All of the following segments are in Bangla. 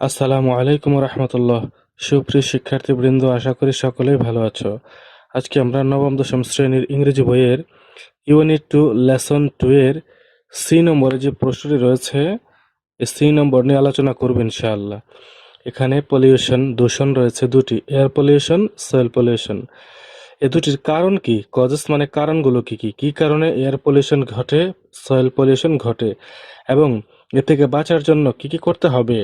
আসসালামু আলাইকুম রহমতুল্লাহ। সুপ্রিয় শিক্ষার্থীবৃন্দ, আশা করি সকলেই ভালো আছো। আজকে আমরা নবম দশম শ্রেণীর ইংরেজি বইয়ের ইউনিট 2 লেসন 2 এর সি নম্বরে যে প্রশ্নটি রয়েছে, এই সি নম্বর নিয়ে আলোচনা করব ইনশাআল্লাহ। এখানে পলিউশন, দূষণ রয়েছে দুটি, এয়ার পলিউশন, সয়েল পলিউশন। এ দুটির কারণ কি, কজেস মানে কারণগুলো কি কি, কি কারণে এয়ার পলিউশন ঘটে, সয়েল পলিউশন ঘটে, এবং এ থেকে বাঁচার জন্য কি কি করতে হবে,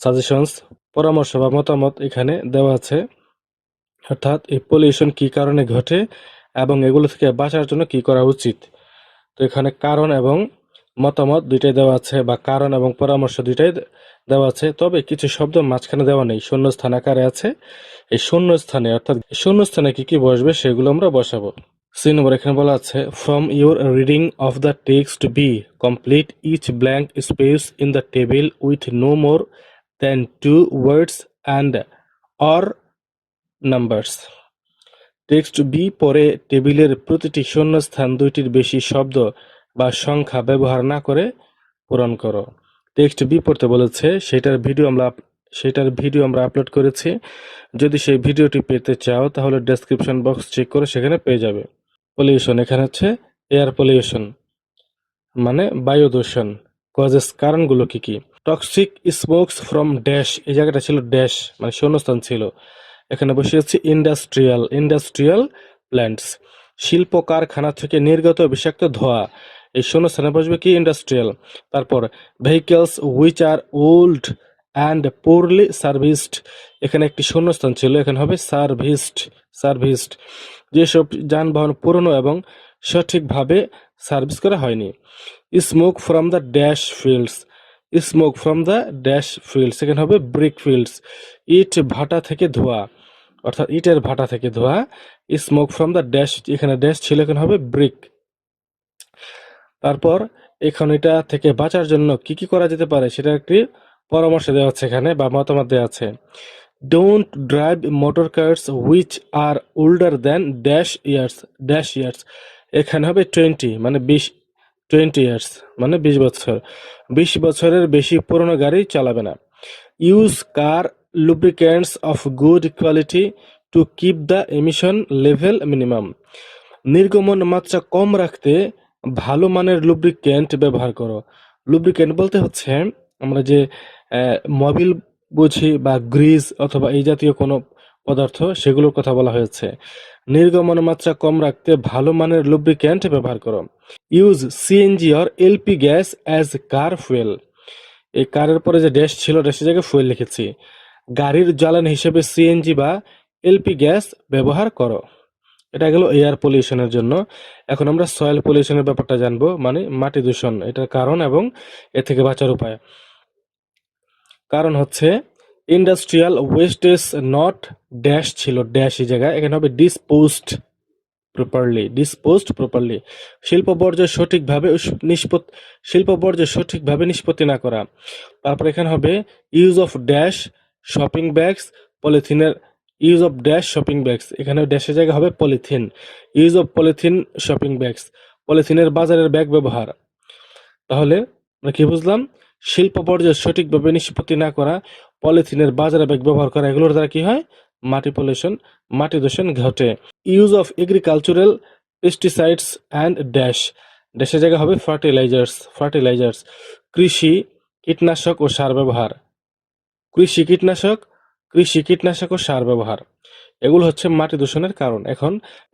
সাজেশনস, পরামর্শ বা মতামত এখানে দেওয়া আছে। অর্থাৎ এই পলিউশন কি কারণে ঘটে এবং এগুলো থেকে বাঁচার জন্য কি করা উচিত। তো এখানে কারণ এবং মতামত দুইটাই দেওয়া আছে, বা কারণ এবং পরামর্শ দুইটাই দেওয়া আছে। তবে কিছু শব্দ মাঝখানে দেওয়া নেই, শূন্যস্থান আকারে আছে। এই শূন্যস্থানে, অর্থাৎ শূন্যস্থানে কি কি বসবে সেগুলো আমরা বসাবো। সি নম্বর এখানে বলা আছে, from your reading of the text be complete each blank space in the table with no more than 2 words and or numbers. Text be পরে টেবিলের প্রতিটি শূন্যস্থান দুইটির বেশি শব্দ বা সংখ্যা ব্যবহার না করে পূরণ করো। টেক্সট বি পড়তে বলেছে, সেটার ভিডিও আমরা আপলোড করেছি। যদি সেই ভিডিওটি পেতে চাও তাহলে ডেসক্রিপশন বক্স চেক করে সেখানে পেয়ে যাবে। পলিউশন এখানে হচ্ছে এয়ার পলিউশন, মানে বায়ু দূষণ। কজেস কারণগুলো কি কি, টক্সিক স্মোকস ফ্রম ড্যাশ, এই জায়গাটা ছিল ড্যাশ মানে শূন্যস্থান ছিল, এখানে বসিয়েছি ইন্ডাস্ট্রিয়াল প্ল্যান্টস। শিল্প কারখানা থেকে নির্গত বিষাক্ত ধোঁয়া, এই শূন্যস্থানে বসবে কি, ইন্ডাস্ট্রিয়াল। তারপর vehicles which are old and poorly serviced, এখানে একটি শূন্যস্থান ছিল, এখানে হবে সার্ভিসড। যেসব যানবাহন পুরনো এবং সঠিকভাবে সার্ভিস করা হয়নি। Smoke from the dash fields, এখানে হবে ব্রিক ফিল্ডস। ইট ভাটা থেকে ধোঁয়া, অর্থাৎ ইটের ভাটা থেকে ধোঁয়া। স্মোক ফ্রম দ্য ড্যাশ, এখানে ড্যাশ ছিল, এখানে হবে ব্রিক। তারপর এখন এটা থেকে বাঁচার জন্য কি কি করা যেতে পারে সেটা একটি পরামর্শ দেওয়া আছে এখানে, বা মতামত দেওয়া আছে। Don't drive motor cars which are older than dash years, এখানে হবে 20 মানে 20 ইয়ার্স মানে 20 বছর। 20 বছরের বেশি পুরনো গাড়ি চালাবে না। Use car lubricants of good quality to keep the emission level minimum, নির্গমন মাত্রা কম রাখতে ভালো মানের লুব্রিক্যান্ট ব্যবহার করো। লুব্রিক্যান্ট বলতে হচ্ছে আমরা যে মোবিল বুঝি, বা গ্রিজ অথবা এই জাতীয় কোনো পদার্থ, সেগুলোর কথা বলা হয়েছে। নির্গমন মাত্রা কম রাখতে ভালো মানের লুব্রিক্যান্ট ব্যবহার করো। Use CNG or LP gas as car fuel, এই কারের পরে যে ড্যাশ ছিল, ড্যাশের জায়গায় ফুয়েল লিখেছি। গাড়ির জ্বালানি হিসেবে সিএনজি বা এলপি গ্যাস ব্যবহার করো। এটা গেল এয়ার পলিউশনের জন্য। এখন আমরা সয়েল পলিউশনের ব্যাপারটা জানবো, মানে মাটি দূষণ, এটার কারণ এবং এ থেকে বাঁচার উপায়। কারণ হচ্ছে ইন্ডাস্ট্রিয়াল ওয়েস্টেজ নট ড্যাশ ছিল, ড্যাশ এই জায়গায়, এখানে হবে ডিসপোজড প্রপারলি। শিল্প বর্জ্য সঠিকভাবে নিষ্পত্তি না করা। তারপর এখানে হবে use of dash shopping bags, এখানে ড্যাশের জায়গা হবে polythene. Use of polythene shopping bags, পলিথিনের বাজারের ব্যাগ ব্যবহার। তাহলে আমরা কি বুঝলাম, শিল্প বর্জ্য সঠিকভাবে নিষ্পত্তি না করা, পলিথিনের বাজারে ব্যাগ ব্যবহার করা, এগুলোর দ্বারা কি হয়, মাটি দূষণ ঘটে। Use of agricultural pesticides and ড্যাশের জায়গা হবে ফার্টিলাইজার্স। কৃষি কীটনাশক ও সার ব্যবহার, এগুলো হচ্ছে মাটি দূষণের কারণ।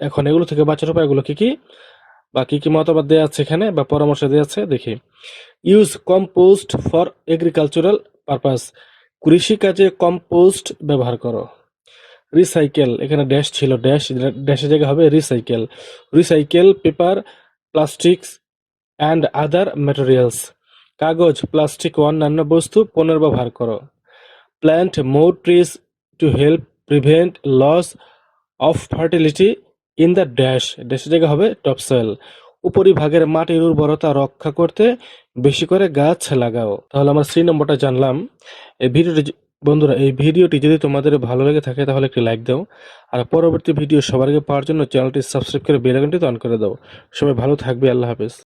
এখন এগুলো থেকে বাঁচার উপায়গুলো কি কি, বা কি কি মতামত দেওয়া আছে এখানে, বা পরামর্শ দেওয়া আছে দেখি। Use compost for agricultural purpose, কৃষিকাজে কম্পোস্ট ব্যবহার করো। রিসাইকেল, এখানে ড্যাশ ছিল, ড্যাশের জায়গা হবে recycle paper, plastics and other materials, কাগজ, প্লাস্টিক ও অন্যান্য বস্তু পুনর্ব্যবহার করো। Plant more trees to help prevent loss of fertility in the ড্যাশের জায়গা হবে টপসয়েল, উপরিভাগের মাটির উর্বরতা রক্ষা করতে বেশি করে গাছ লাগাও। তাহলে আমরা সি নম্বরটা জানলাম। বন্ধুরা, এই ভিডিওটি যদি তোমাদের ভালো লেগে থাকে তাহলে একটি লাইক দাও, আর পরবর্তী ভিডিও সবার আগে পাওয়ার জন্য চ্যানেলটি সাবস্ক্রাইব করে বেল আইকনটি অন করে দাও। সবাই ভালো থাকবে, আল্লাহ হাফেজ।